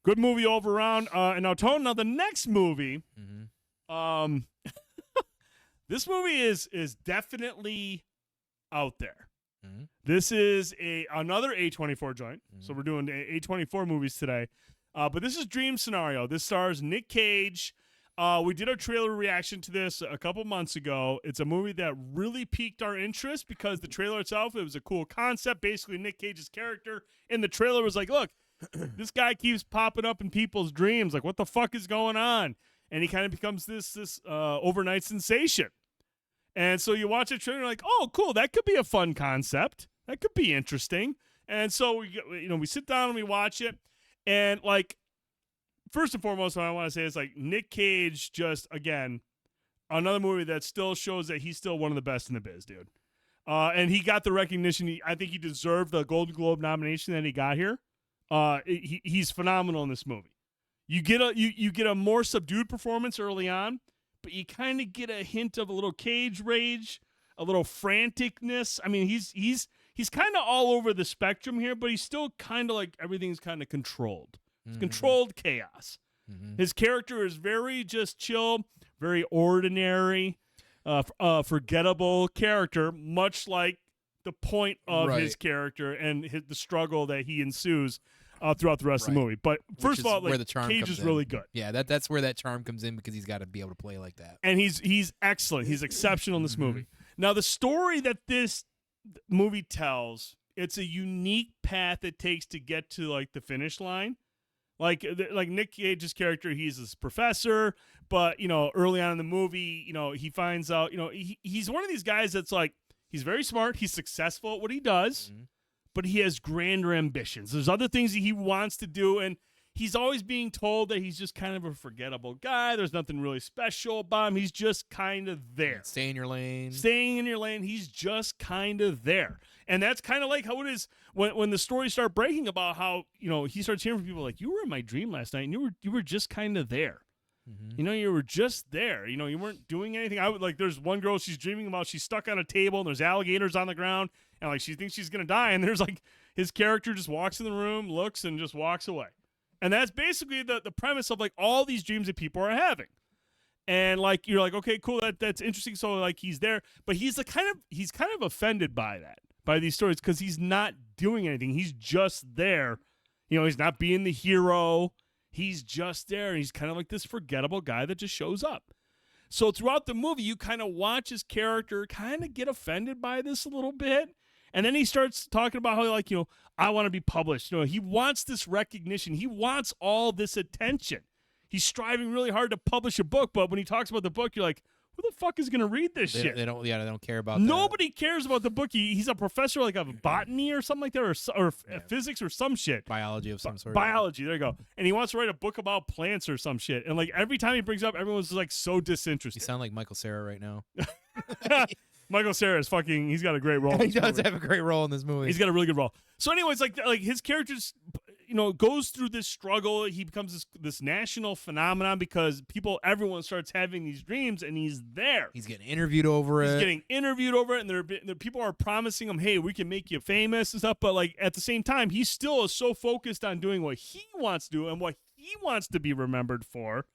Good movie all around. And now, Tone, now the next movie, this movie is definitely out there. Mm-hmm. This is another A24 joint. So we're doing A24 movies today. But this is Dream Scenario. This stars Nick Cage. We did our trailer reaction to this a couple months ago. It's a movie that really piqued our interest because the trailer itself, it was a cool concept. Basically, Nick Cage's character in the trailer was like, look, this guy keeps popping up in people's dreams. Like, what the fuck is going on? And he kind of becomes this overnight sensation. And so you watch the trailer, and you're like, oh, cool, that could be a fun concept. That could be interesting. And so we sit down and we watch it. And, like, first and foremost, what I want to say is, like, Nick Cage just, again, another movie that still shows that he's still one of the best in the biz, dude. And he got the recognition. I think he deserved the Golden Globe nomination that he got here. He's phenomenal in this movie. You get a more subdued performance early on, but you kind of get a hint of a little Cage rage, a little franticness. I mean, he's kind of all over the spectrum here, but he's still kind of like everything's kind of controlled. It's controlled chaos. Mm-hmm. His character is very just chill, very ordinary, forgettable character, much like the point of his character and the struggle that he ensues throughout the rest of the movie. But first of all, like, the charm Cage is really good. Yeah, that's where that charm comes in because he's got to be able to play like that. And he's excellent. He's exceptional in this movie. Now, the story that this movie tells, it's a unique path it takes to get to, like, the finish line. Like Nick Cage's character, he's this professor, but, early on in the movie, he finds out, he's one of these guys that's like, he's very smart, he's successful at what he does, but he has grander ambitions. There's other things that he wants to do, and he's always being told that he's just kind of a forgettable guy. There's nothing really special about him. He's just kind of there. Stay in your lane. Staying in your lane. He's just kind of there. And that's kind of like how it is when the stories start breaking about how, he starts hearing from people like, you were in my dream last night, and you were just kind of there. Mm-hmm. You were just there. You weren't doing anything. There's one girl she's dreaming about. She's stuck on a table, and there's alligators on the ground, and, like, she thinks she's going to die, and there's, like, his character just walks in the room, looks, and just walks away. And that's basically the premise of, like, all these dreams that people are having. And, like, you're like, okay, cool, that's interesting. So, like, he's there, but he's kind of offended by these stories, because he's not doing anything. He's just there. He's not being the hero. He's just there, and he's kind of like this forgettable guy that just shows up. So throughout the movie, you kind of watch his character kind of get offended by this a little bit. And then he starts talking about how, like, I want to be published. He wants this recognition. He wants all this attention. He's striving really hard to publish a book, but when he talks about the book, you're like, who the fuck is going to read this shit? They don't care about Nobody cares about the book. He's a professor, like, of botany or something like that, or physics or some shit. Biology of some sort. Biology, there you go. And he wants to write a book about plants or some shit. And, like, every time he brings up, everyone's just, like, so disinterested. You sound like Michael Cera right now. Michael Cera is he's got a great role. He does have a great role in this movie. He's got a really good role. So anyways, like his character's, goes through this struggle. He becomes this national phenomenon because everyone starts having these dreams, and he's there. He's getting interviewed over it. And there people are promising him, hey, we can make you famous and stuff. But, like, at the same time, he still is so focused on doing what he wants to do and what he wants to be remembered for.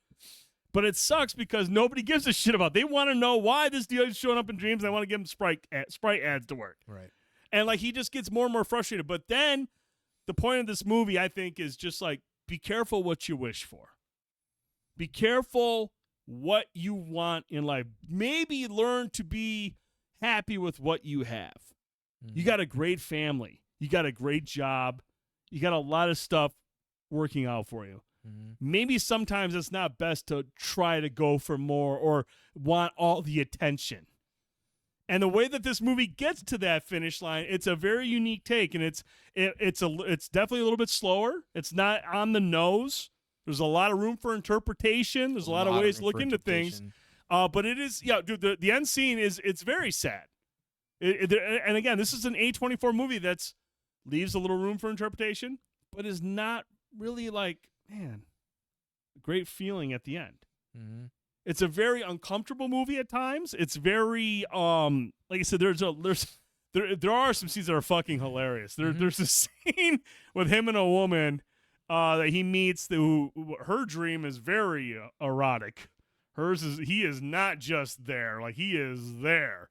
But it sucks because nobody gives a shit about it. They want to know why this dude is showing up in dreams. And they want to give him Sprite ads to work. Right. And, like, he just gets more and more frustrated. But then the point of this movie, I think, is just, like, be careful what you wish for. Be careful what you want in life. Maybe learn to be happy with what you have. Mm-hmm. You got a great family. You got a great job. You got a lot of stuff working out for you. Mm-hmm. Maybe sometimes it's not best to try to go for more or want all the attention. And the way that this movie gets to that finish line, it's a very unique take, and it's definitely a little bit slower. It's not on the nose. There's a lot of room for interpretation. There's a lot of ways to look into things. But it is, dude, the end scene it's very sad. And again, this is an A24 movie that's leaves a little room for interpretation, but is not really, like, man, a great feeling at the end. Mm-hmm. It's a very uncomfortable movie at times. It's very, like I said, there are some scenes that are fucking hilarious. There's a scene with him and a woman that he meets. Her dream is very erotic. Hers is he is not just there, like he is there,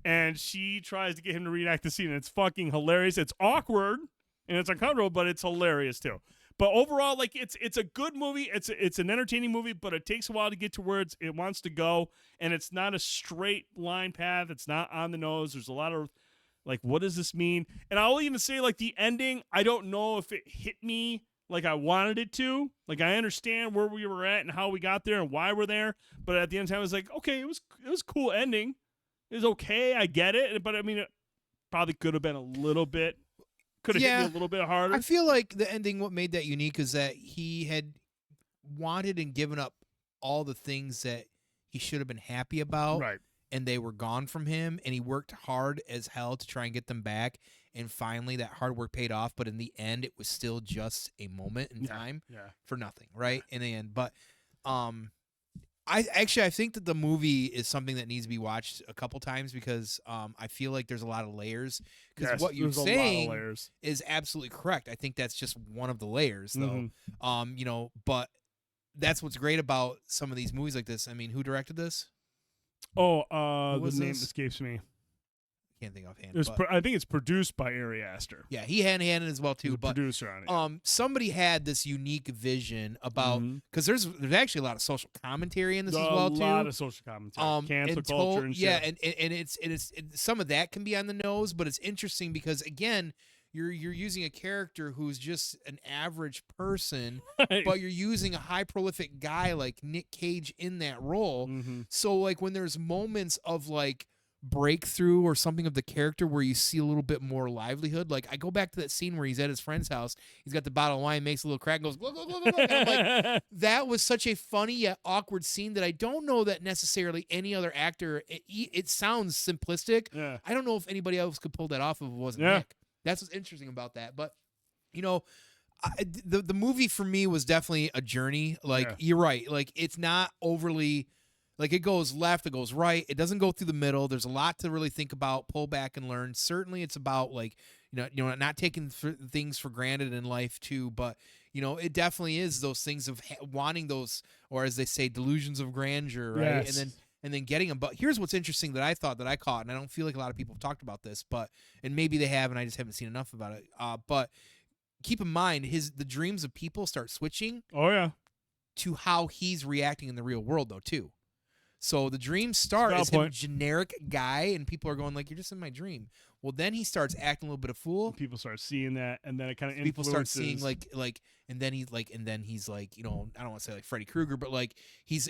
and she tries to get him to reenact the scene. And it's fucking hilarious. It's awkward and it's uncomfortable, but it's hilarious too. But overall, like it's a good movie. It's an entertaining movie, but it takes a while to get to where it wants to go, and it's not a straight line path. It's not on the nose. There's a lot of like, what does this mean? And I'll even say like the ending. I don't know if it hit me like I wanted it to. Like I understand where we were at and how we got there and why we're there, but at the end of the time, I was like, okay, it was a cool ending. It was okay. I get it, but I mean, it probably could have been a little bit. Could have hit me a little bit harder. I feel like the ending, what made that unique is that he had wanted and given up all the things that he should have been happy about. Right. And they were gone from him, and he worked hard as hell to try and get them back. And finally, that hard work paid off. But in the end, it was still just a moment in time for nothing, right? In the end. But I think that the movie is something that needs to be watched a couple times because I feel like there's a lot of layers. Because what you're saying is absolutely correct. I think that's just one of the layers, though. Mm-hmm. But that's what's great about some of these movies like this. I mean, who directed this? Oh, the name escapes me. Can't think offhand. I think it's produced by Ari Aster. Yeah, he had it as well too. He's a producer on it. Somebody had this unique vision about because there's actually a lot of social commentary in this as well too. A lot of social commentary, cancel culture, and shit. Yeah, and it's some of that can be on the nose, but it's interesting because again, you're using a character who's just an average person, but you're using a high prolific guy like Nick Cage in that role. Mm-hmm. So like when there's moments of like breakthrough or something of the character where you see a little bit more livelihood, like I go back to that scene where he's at his friend's house, he's got the bottle of wine, makes a little crack and goes glug, glug, glug, glug. And I'm like, that was such a funny yet awkward scene that I don't know that necessarily any other actor, it sounds simplistic. I don't know if anybody else could pull that off if it wasn't Nick. That's what's interesting about that. But the movie for me was definitely a journey. Like you're right, like it's not overly like it goes left, it goes right. It doesn't go through the middle. There's a lot to really think about, pull back and learn. Certainly it's about like, not taking things for granted in life too. But, it definitely is those things of wanting those, or as they say, delusions of grandeur, right? Yes. And then getting them. But here's what's interesting that I thought that I caught, and I don't feel like a lot of people have talked about this, and maybe they have, and I just haven't seen enough about it. But keep in mind, the dreams of people start switching. Oh, yeah. To how he's reacting in the real world, though, too. So the dream start as him a generic guy, and people are going like, "You're just in my dream." Well, then he starts acting a little bit of fool. And people start seeing that, and then it kind of influences. People start seeing and then he's like, I don't want to say like Freddy Krueger, but like he's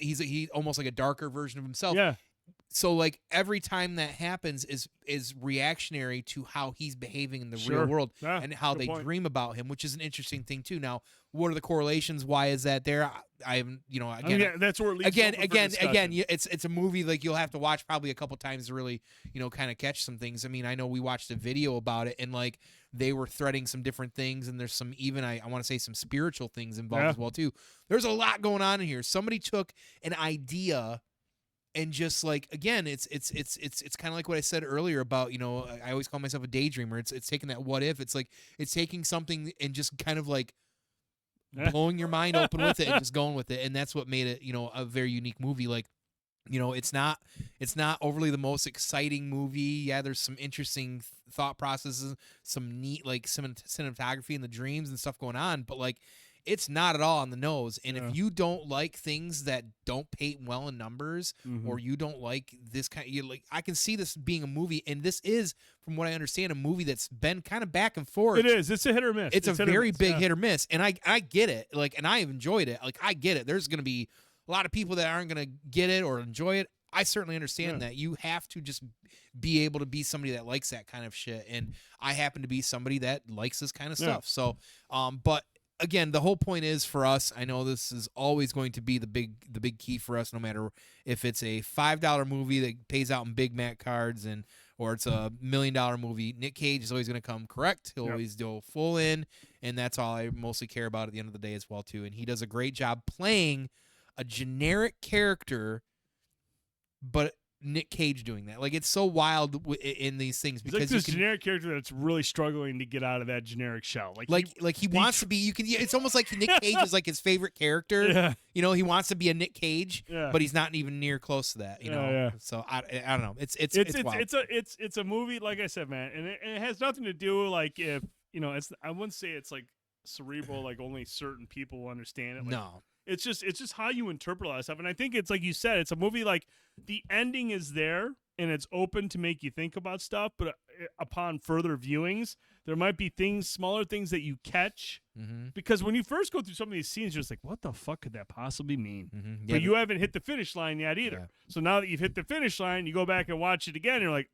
almost like a darker version of himself. Yeah. So like every time that happens is reactionary to how he's behaving in the real world and how they dream about him, which is an interesting thing too. Now, what are the correlations? Why is that there? I haven't, again, that's where it leads again, it's a movie like you'll have to watch probably a couple times to really, kind of catch some things. I mean, I know we watched a video about it and like they were threading some different things, and there's some even I want to say some spiritual things involved as well too. There's a lot going on in here. Somebody took an idea. And just like again, it's kind of like what I said earlier about I always call myself a daydreamer. It's taking that what if. It's like it's taking something and just kind of like blowing your mind open with it and just going with it. And that's what made it a very unique movie. Like it's not overly the most exciting movie. Yeah, there's some interesting thought processes, some neat like cinematography and the dreams and stuff going on, but like. It's not at all on the nose. And if you don't like things that don't paint well in numbers, or you don't like this kind of, I can see this being a movie. And this is, from what I understand, a movie that's been kind of back and forth. It is. It's a hit or miss. It's a very big hit or miss. And I get it. Like, and I have enjoyed it. Like, I get it. There's going to be a lot of people that aren't going to get it or enjoy it. I certainly understand that. You have to just be able to be somebody that likes that kind of shit. And I happen to be somebody that likes this kind of stuff. So, but again, the whole point is for us, I know this is always going to be the big key for us, no matter if it's a $5 movie that pays out in Big Mac cards or it's a $1 million movie. Nick Cage is always going to come correct. He'll always go full in, and that's all I mostly care about at the end of the day as well too. And he does a great job playing a generic character, but Nick Cage doing that. Like it's so wild in these things He's like because this you can. generic character that's really struggling to get out of that generic shell. Like he wants to be. You can. It's almost like Nick Cage is like his favorite character. Yeah. You know, he wants to be a Nick Cage, Yeah. but he's not even near close to that. You know. Yeah. So I don't know. It's wild. It's a movie, like I said, man, and it has nothing to do like if it's. I wouldn't say it's like cerebral, like only certain people will understand it. Like, no. It's just how you interpret all that stuff. And I think it's like you said, it's a movie like the ending is there and it's open to make you think about stuff, but upon further viewings, there might be smaller things that you catch. Mm-hmm. Because when you first go through some of these scenes, you're just like, what the fuck could that possibly mean? Mm-hmm. But you haven't hit the finish line yet either. Yeah. So now that you've hit the finish line, you go back and watch it again, and you're like,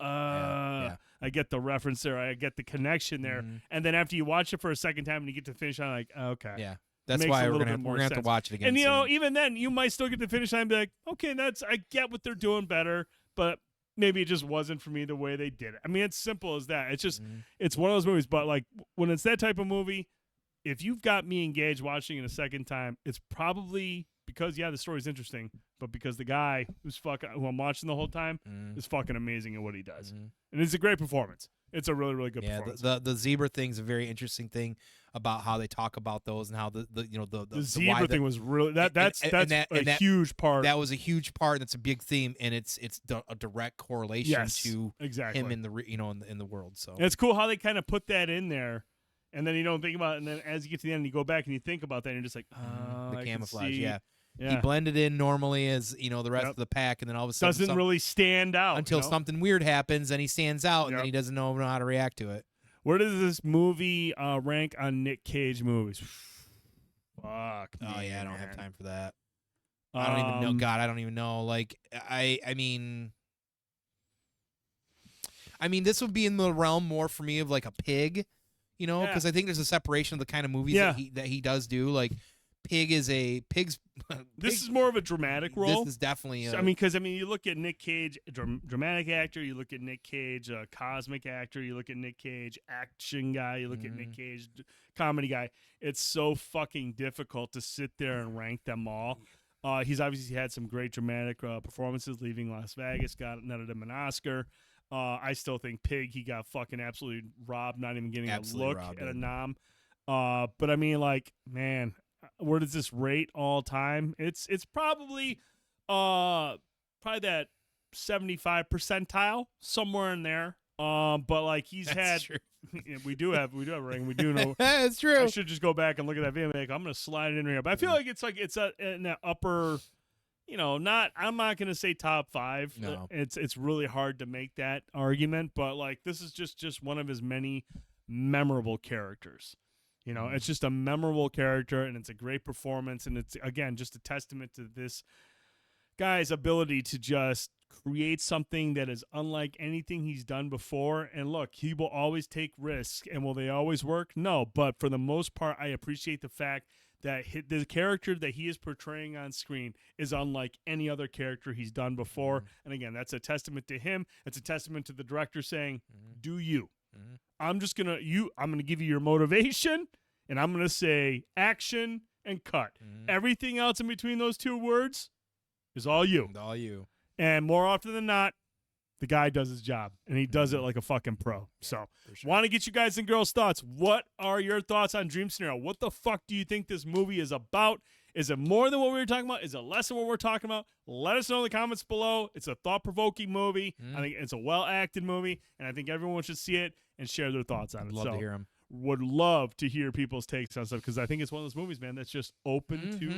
Yeah. I get the reference there. I get the connection there. Mhm. And then after you watch it for a second time and you get to the finish line, like, okay. Yeah. That's Makes why a we're little gonna bit more have to sense. watch it again. And soon. even then, you might still get to the finish line and be like, okay, I get what they're doing better, but maybe it just wasn't for me the way they did it. I mean, it's simple as that. It's just it's one of those movies. But like when it's that type of movie, if you've got me engaged watching it a second time, it's probably because the story's interesting, but because the guy who I'm watching the whole time is fucking amazing at what he does, and it's a great performance. It's a really, really good performance. The zebra thing's a very interesting thing about how they talk about those and how the zebra thing was really that's a huge part. That was a huge part. That's a big theme, and it's a direct correlation to exactly him in the in the world. So and it's cool how they kind of put that in there, and then you don't think about it, and then as you get to the end, you go back and you think about that, and you're just like, the I camouflage, can see. yeah. Yeah. He blended in normally as the rest of the pack, and then all of a sudden doesn't really stand out until something weird happens, and he stands out, and then he doesn't know how to react to it. Where does this movie rank on Nick Cage movies? Fuck. Oh yeah, I don't have time for that. I don't even know. God, I don't even know. Like I mean, this would be in the realm more for me of like a Pig, because I think there's a separation of the kind of movies that he does do. Like Pig's. This is more of a dramatic role. This is definitely. Because you look at Nick Cage, dramatic actor. You look at Nick Cage, cosmic actor. You look at Nick Cage, action guy. You look at Nick Cage, comedy guy. It's so fucking difficult to sit there and rank them all. He's obviously had some great dramatic performances. Leaving Las Vegas netted him an Oscar. I still think Pig, he got fucking absolutely robbed, not even getting a look at a nom. But I mean, like, man. Where does this rate all time? It's probably that 75 percentile, somewhere in there. But like he's That's had we do have a ring. We do know that's true. I should just go back and look at that video. I'm gonna slide it in here. But I feel like it's in that upper, I'm not gonna say top 5. No. It's really hard to make that argument, but like this is just one of his many memorable characters. It's just a memorable character, and it's a great performance, and it's, again, just a testament to this guy's ability to just create something that is unlike anything he's done before. And look, he will always take risks, and will they always work? No, but for the most part, I appreciate the fact that the character that he is portraying on screen is unlike any other character he's done before. And again, that's a testament to him. It's a testament to the director saying, do you. I'm gonna give you your motivation, and I'm gonna say action and cut. Everything else in between those two words is all you. All you. And more often than not, the guy does his job, and he does it like a fucking pro. So, want to get you guys and girls' thoughts. What are your thoughts on Dream Scenario? What the fuck do you think this movie is about? Is it more than what we were talking about? Is it less than what we're talking about? Let us know in the comments below. It's a thought-provoking movie. I think it's a well-acted movie, and I think everyone should see it and share their thoughts on it. Love to hear them. Would love to hear people's takes on stuff, because I think it's one of those movies, man, that's just open to